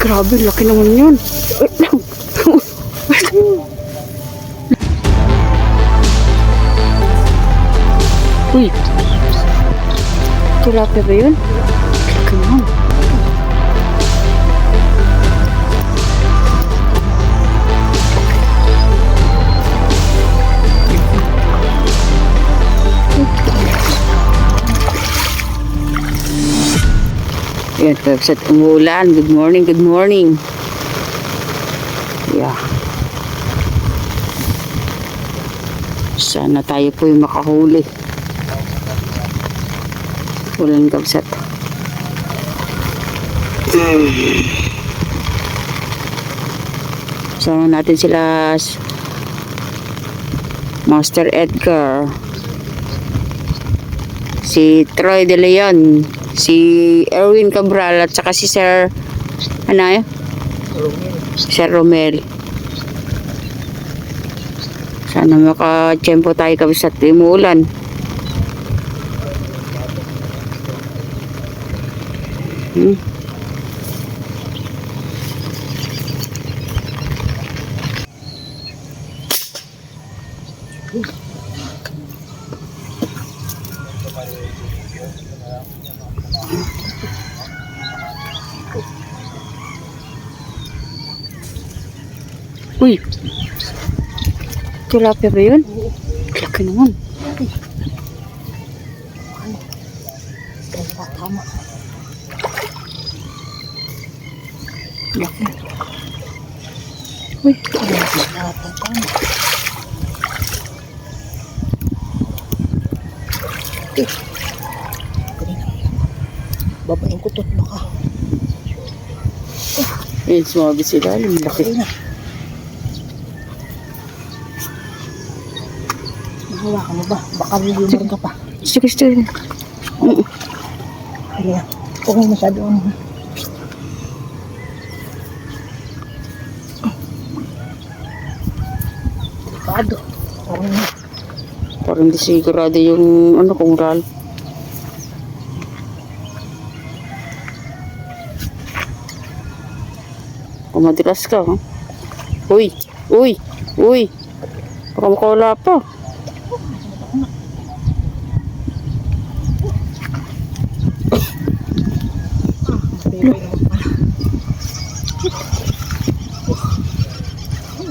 Grabe, laki naman yun. Wait lang. Uy. Tilapia ba yun? Laki naman. Yan, website umuulan. Good morning, good morning. Yeah. Sana tayo po yung makahuli. Walang kabsat. Sama natin sila Master Edgar, si Troy De Leon, si Erwin Cabral, at saka si Sir ano yun? Sir Romel. Sana maka-tiyempo tayo kabisat, umuulan. Uy, tilapia ba yun? Laki naman. Tama. Laki. Uy, Tama. Babaeng kutot baka. ayun, sumabi sila. Laki. Hawakan mo ba? Baka lilimurin ka pa. Sige, sige. Kaya, huwag mo masyado ano. Delikado. Parang di sigurado yung ano kung ral. Kung madilas ka, ha? Uy, uy, uy. Baka makawala pa.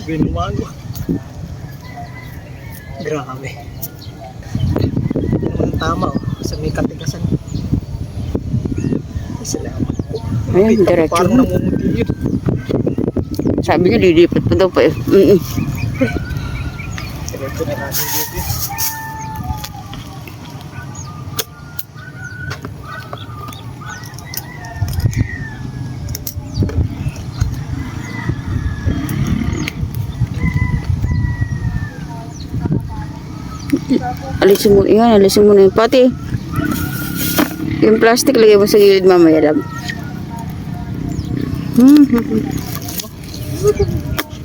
Binumago. Grabe. Tama oh. Sa may katigasan. Salamat po. Ayun, diretso. Parang namumuti yun. Sabi niya, lilipat pa daw pa eh. Diretso na natin dito. Alisin mo, yan, alisin mo na yun. Pati, yung plastic, lagay mo sa gilid mamaya lang.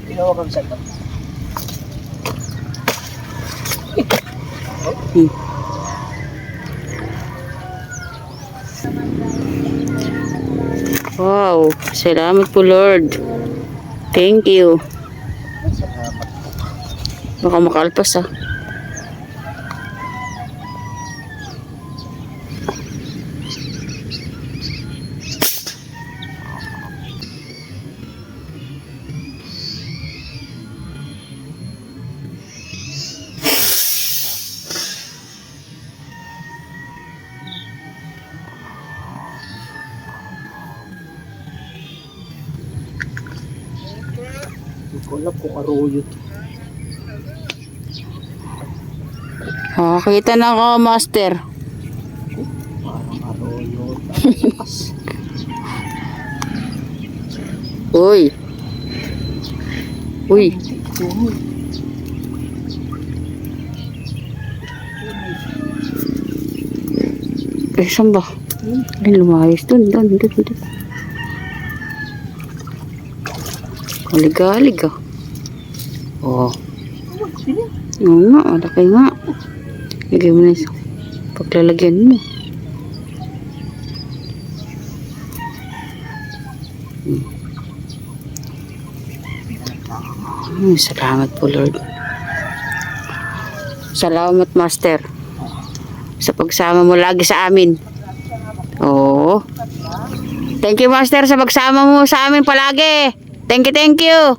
Ginawa kang sa ito. Wow, salamat po Lord. Thank you. Salamat. Baka makalpas ah. Hindi ko alam kung aroyo to. Nakakita na ako, Master. Parang aroyo. Uy. Uy. Saan ba? Ay, lumayas dun. Galig ah. Oo. Oo nga, laki nga. Lagay mo na sa paglalagyan mo. Salamat po, Lord. Salamat, Master. Sa pagsama mo lagi sa amin. Oo. Thank you, Master, sa pagsama mo sa amin palagi. Thank you, thank you.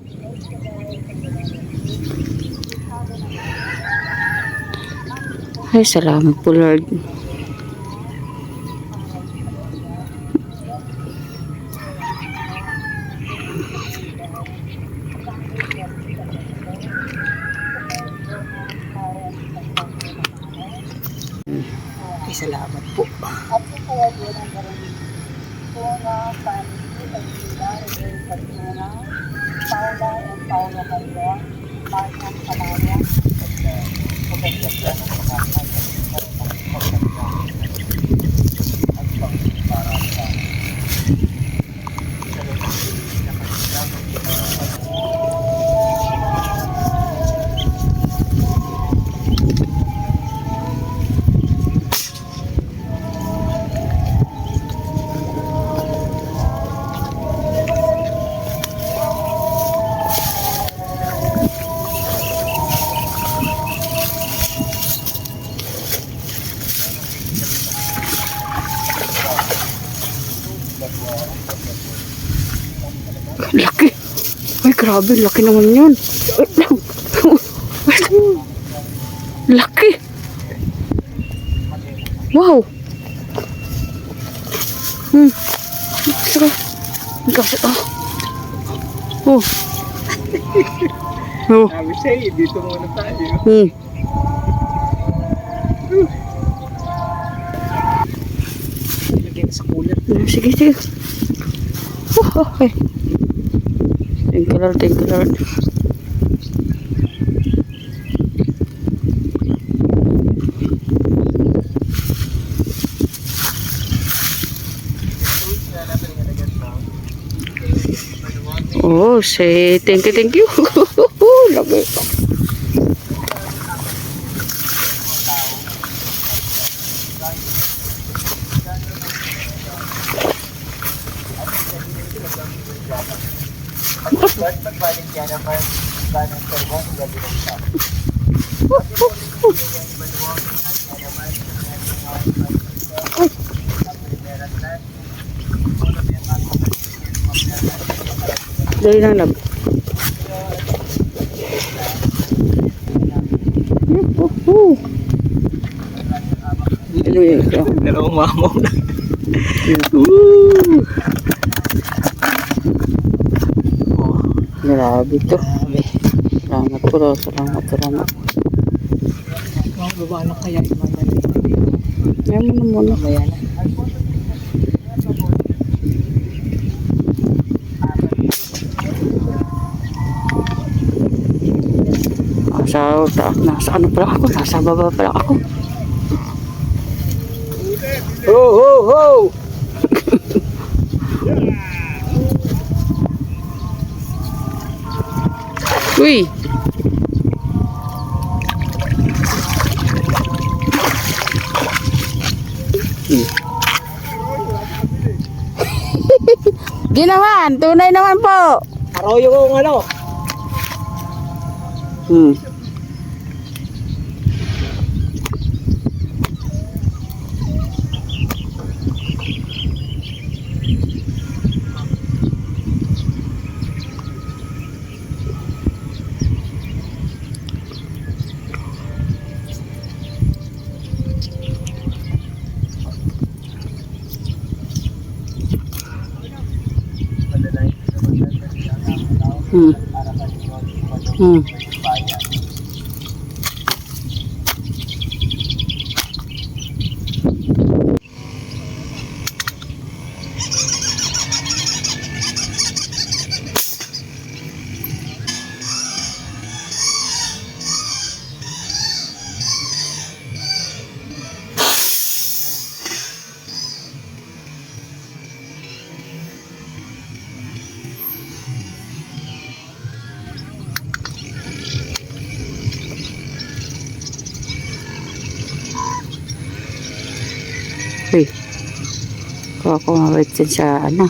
Ay, salamat po, Lord. Ay, salamat po. Laki. Ay, grabe. Laki naman yun. Wait lang. Laki. Wow. Sige. Kasi, oh. Oh. Sabi siya, dito muna tayo. Lagyan sa cooler. Sige, sige. Okay. Thank you, Lord. Thank you, Lord. Oh, say thank you, thank you. Lagi. Dali lang lang. Ano yun? Dalawang mamaw na. Grabe to. Salamat po daw. Salamat. Baba na kaya yung mga nalito. Yan mo na muna. Mamaya na. Nasa ano pala ako? Nasa baba pala ako. Ho, ho, ho! Uy! Ginawan! Tunay naman po! Arroyo kong ano? Uy. Kung ako mabait dyan sa ano.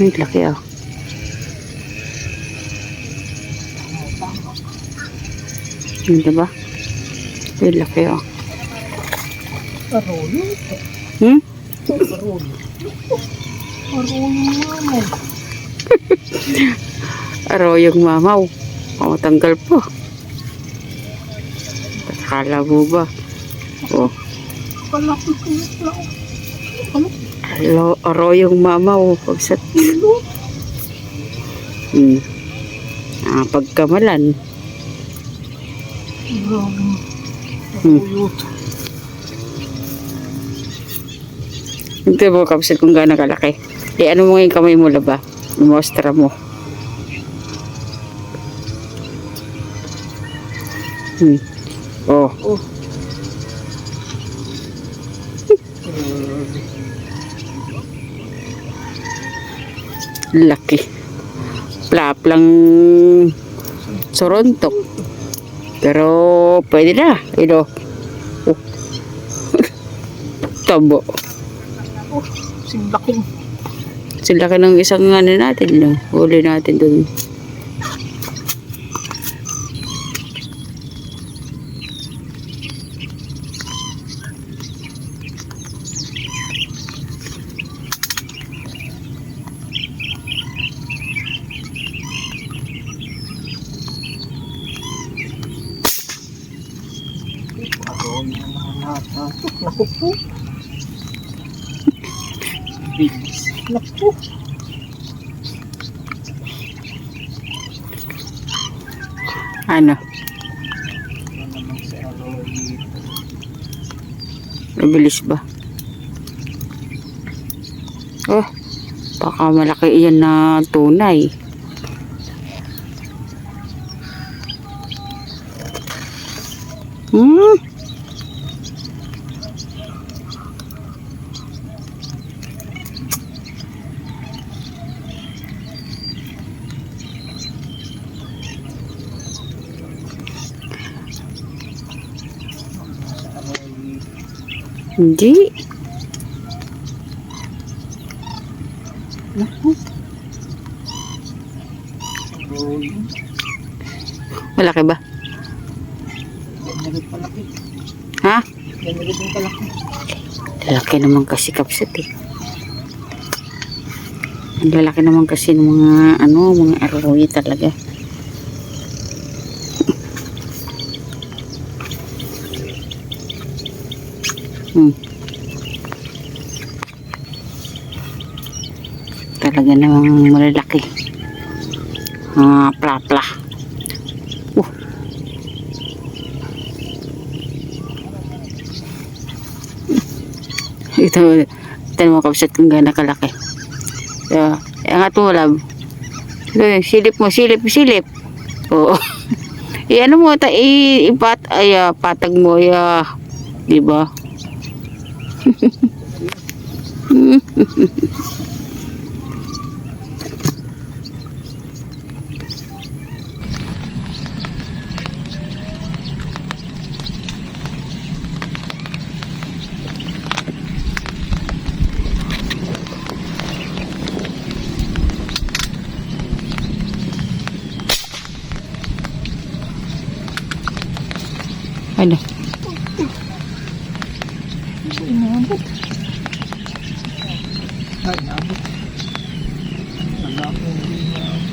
Ay, laki ah. Hindi ba? Ay, laki oh. Arroyo. Hmm? Arroyo. Arroyo mamaw. Aroyong mamaw. O, tanggal po. Akala mo ba? Oh, Kalaki ko lang. aroyong mamaw. Pagsat. Pagkamalan. Grabe. Arroyo. Hindi mo kapsat kung gaano kalaki. Ano mo yung kamay mo laba? Mostra mo. Oh. Oh. Laki. Plaplang sorontok. Pero pwede na. Ito. Oh. Tabo. Oh. Sinlaking. Sila ka ng isang ano natin. No? Huli natin dun. Arroyo naman nata. Naku po. Bilis. Naku. Ano? Ano naman si Arroyo. Mabilis ba? Oh. Baka malaki iyan na tunay. Hindi. Arroyo. Malaki ba? Yan rin palaki. Ha? Yan rin yung palaki. Lalaki naman kasi kapsat eh. Ang lalaki naman kasi ng mga mga arroyo talaga. Talaga namang malalaki. Plapla. Ito mo kapsat kung gaano kalaki. Angat mo lab. Silip mo, silip. Oo. Ano mo patag mo di ba? Ano? Inabot. Ay, inabot. Wala akong inabot.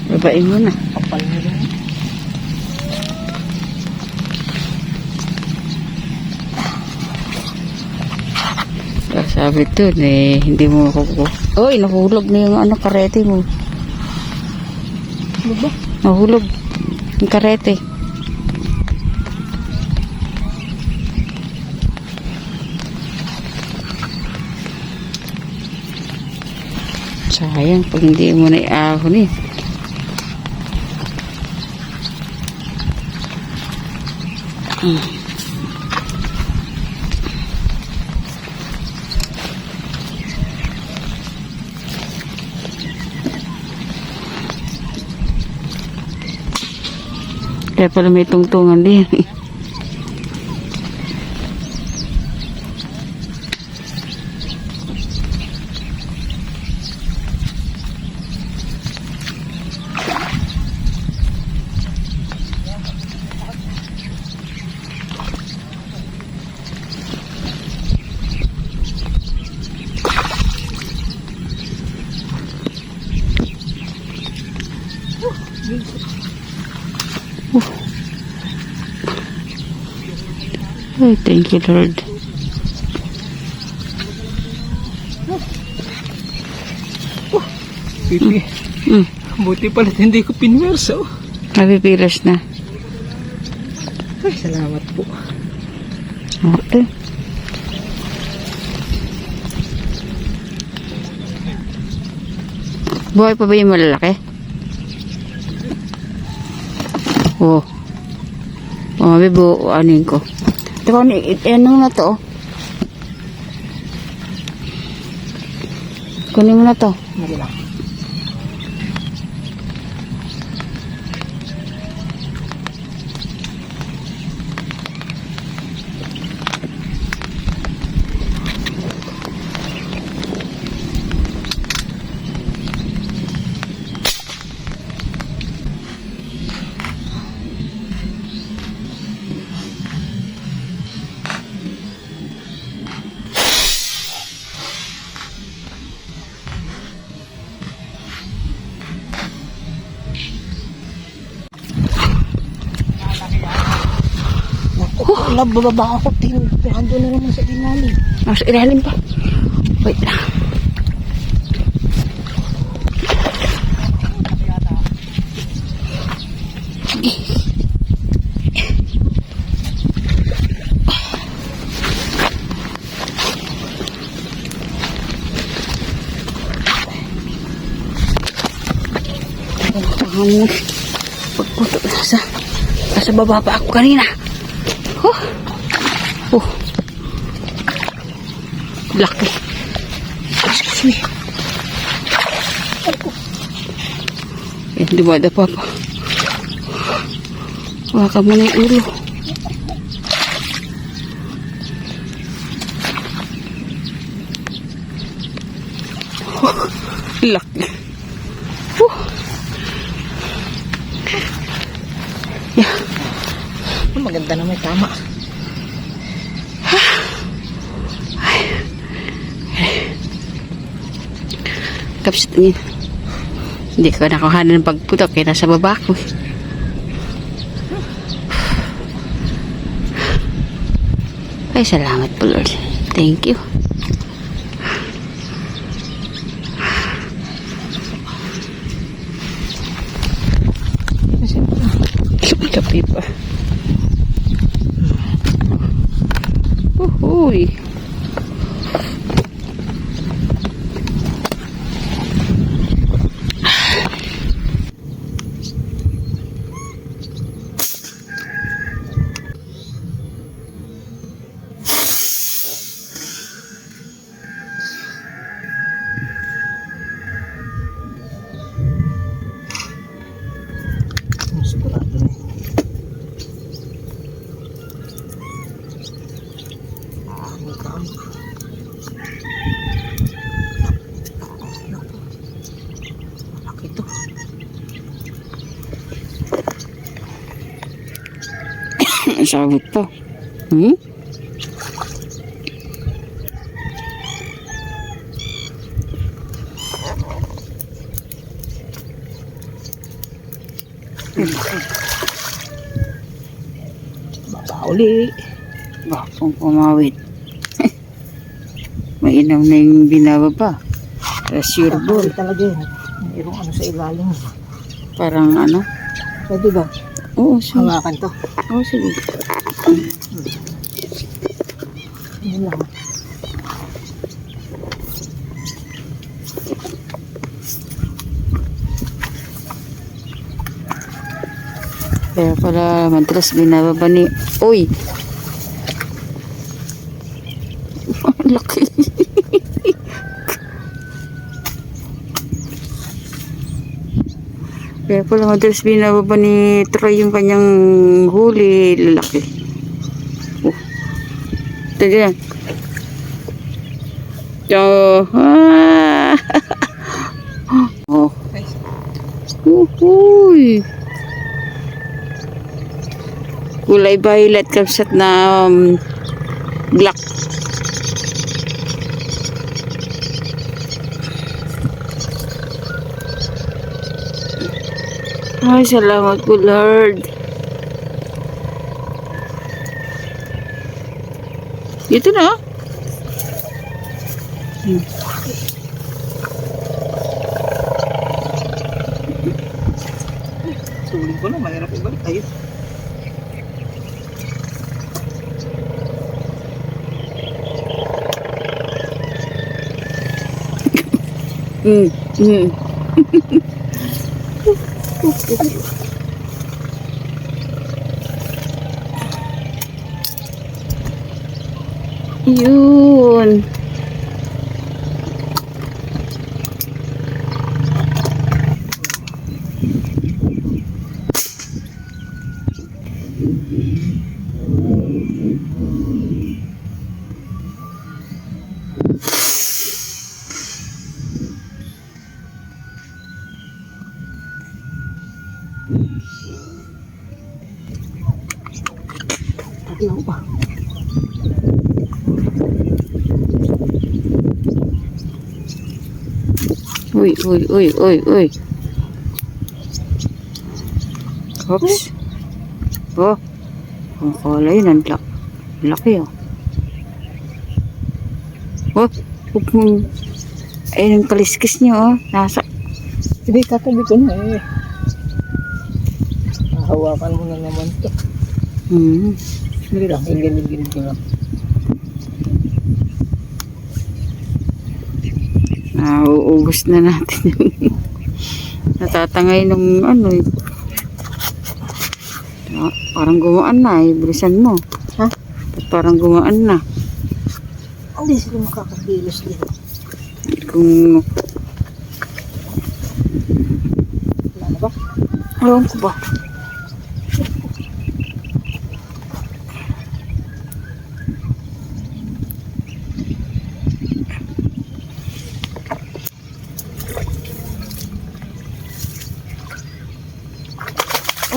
Babain mo na. Kapal na rin. Sabi to hindi mo ako. Oy, nahulog na yung karete mo. Ano ba? Nahulog. Yung karete. Sayang pag hindi mo na iahon eh. Kaya pala may tungtungan din. Ay, thank you, Lord. Pipi. Mm. Buti pala hindi ko pinwersa. Oh. Napipilas na. Ay, salamat po. Okay. Buhay pa ba yung malalaki? Oo. Oh, bibo, anin ko. Teka, ano na to? Kunin mo na to. Hindi lang. Nabababa ako, ando na naman sa ilalim. Nasa ilalim pa. Wait lang. Pagputok nasa baba pa ako kanina. Laki. Excuse me. Di ba ada apa-apa? Wah, kamu naik ulo. Laki. Ya. Maganda na may tama. Kapsit niya. Hindi ko nakuhanan ng pagputok kaya nasa baba ko. Ay, salamat po, Lord. Thank you. Kape pa. Uhuy. Sigurado na. May tama. Malaki to. Sabot to. Hmm? Baba uli. Bakong pumawit. Mainam na yung binababa. Sure ball. Talaga yun. Mayroong ano sa ilalim. Parang ano? Pwede ba? Oo, sige. Hangakan to. Oo, sige. Yun lang. Kaya pala madalas binababa ni... Uy! Laki. Kaya pala madalas binababa ni Troy yung kanyang huli, lalaki. Oh. Tignan. Ah. Oh. Uhuy. Kulay violet kapsat na black. Ay, salamat po, Lord. Ito na. Sulit ko na, mahirap ibalik tayo. Mm. Yun. Ano ba? Uy. Oops. Oh. Ang kulay ng laki oh. Oh. Ayun ang kaliskis niyo oh. Nasa. Hindi, katabi ko na eh. Hawakan mo na naman to. Hindi lang, ingilid ko lang. Uubos na natin yung natatangay nung ano eh. Parang gumaan na eh. Bilisan mo. Ha? Parang gumaan na. Hindi sila makakakilos din. Kung Wala na ba? alam ko ba?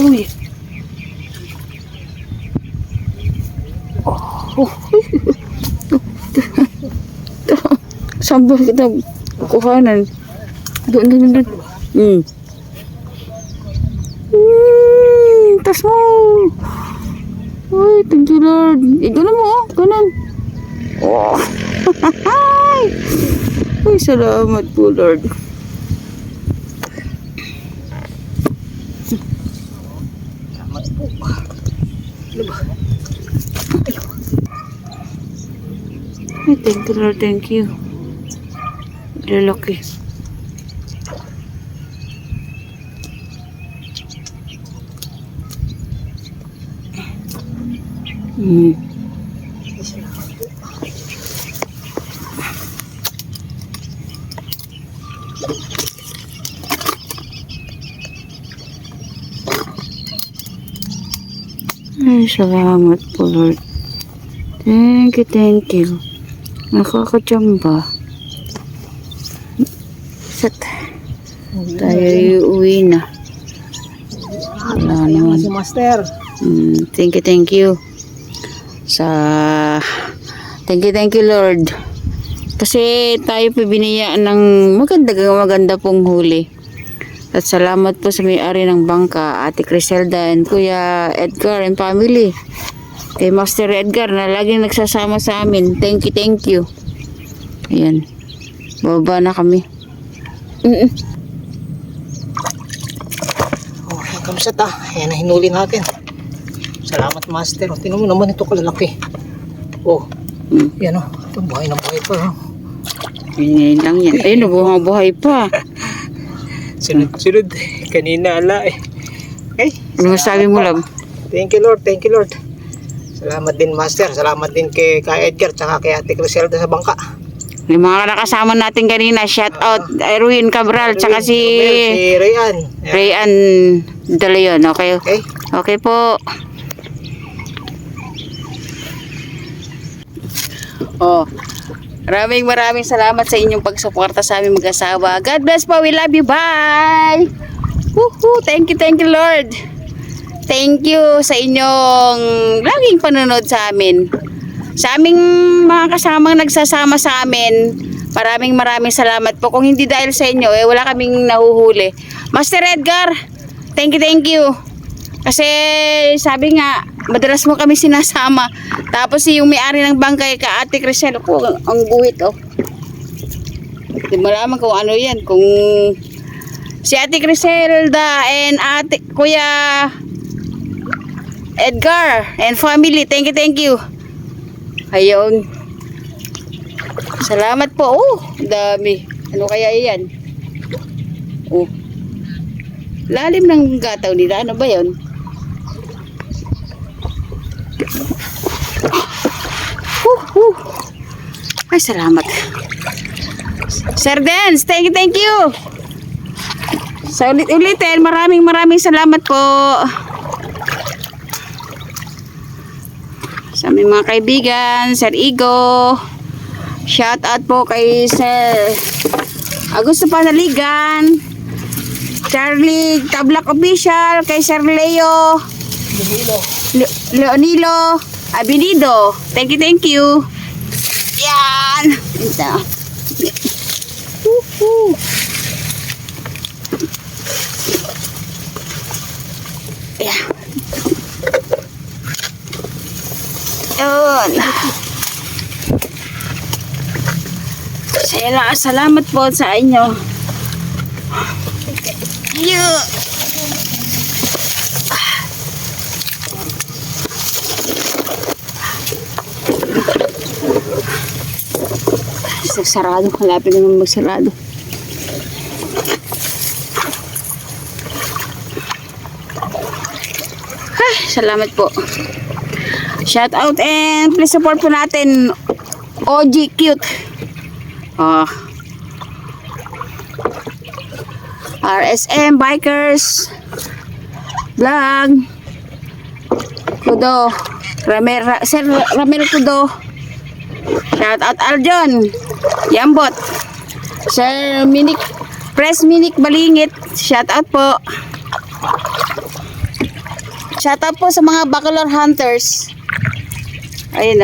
Uy. Oh. Saan ba kita kukuhanan? Doon. Tas mo. Uy, thank you Lord. Ganun mo oh. Ganun. Oh. Uy, salamat po Lord. Salamat po. Ano ba? Ay, thank you Lord, thank you. Lalaki. Ay, salamat po Lord. Thank you. Nakakachamba. Sat. Tayo uwi na. Wala naman. Si Master. Thank you. Thank you Lord. Kasi tayo po biniyaan ng maganda pong huli. At salamat po sa may-ari ng bangka, Ate Criselda and Kuya Edgar and family. Kay Master Edgar na laging nagsasama sa amin. Thank you. Ayan. Bababa na kami. Oh, kamsat ah. Ayan na hinuli natin. Salamat Master. Tingnan mo naman ito kalalaki. Oh. Yan oh. Ito buhay na buhay pa oh. Ngayon lang yan. Ayun, buhay pa. Sunod. Kanina ala eh. Okay. Ano masabi mo lang? Thank you Lord. Salamat din Master. Salamat din kay Edgar tsaka kay Ate Criselda sa bangka. Yung mga nakasama natin kanina, shout out Erwin Cabral, tsaka si Rayan. Rayan De Leon. Okay. Okay. Okay po. Oh. Maraming salamat sa inyong pagsuporta sa aming mag-asawa. God bless po. We love you. Bye. Woohoo. Thank you Lord. Thank you sa inyong laging panonood sa amin. Sa aming mga kasamang nagsasama sa amin, maraming salamat po. Kung hindi dahil sa inyo, wala kaming nahuhuli. Master Edgar, thank you. Kasi sabi nga, madalas mo kami sinasama. Tapos yung may-ari ng bangkay ka, Ate Crisel, ang guhit oh. Di malaman kung ano yan. Kung si Ate Criselda and Ate Kuya Edgar and family, thank you. Ayun. Salamat po. Oh, dami. Ano kaya yan? Oh. Lalim ng gataw nila. Ano ba yun? Ay, salamat. Sir Dance, thank you. Sa ulit-ulitin, maraming salamat po. Sa aming mga kaibigan, Sir Igo. Shout out po kay Sir Augusto Panaligan, Charlie Tablak Official, kay Sir Leo Leonilo Abinido. Thank you. Yan. Ito. Yeah. Yun. Salamat po sa inyo. Yeah. Sarado. Malapit naman magsarado. Salamat po. Shout out and please support po natin OG Cute. RSM Bikers Vlog Kudo Sir Ramiro Kudo. Shout out Aljon Yambot, Sir Minik Press Minik Balingit. Shout out po. Shout out po sa mga Bacolor Hunters. Ayun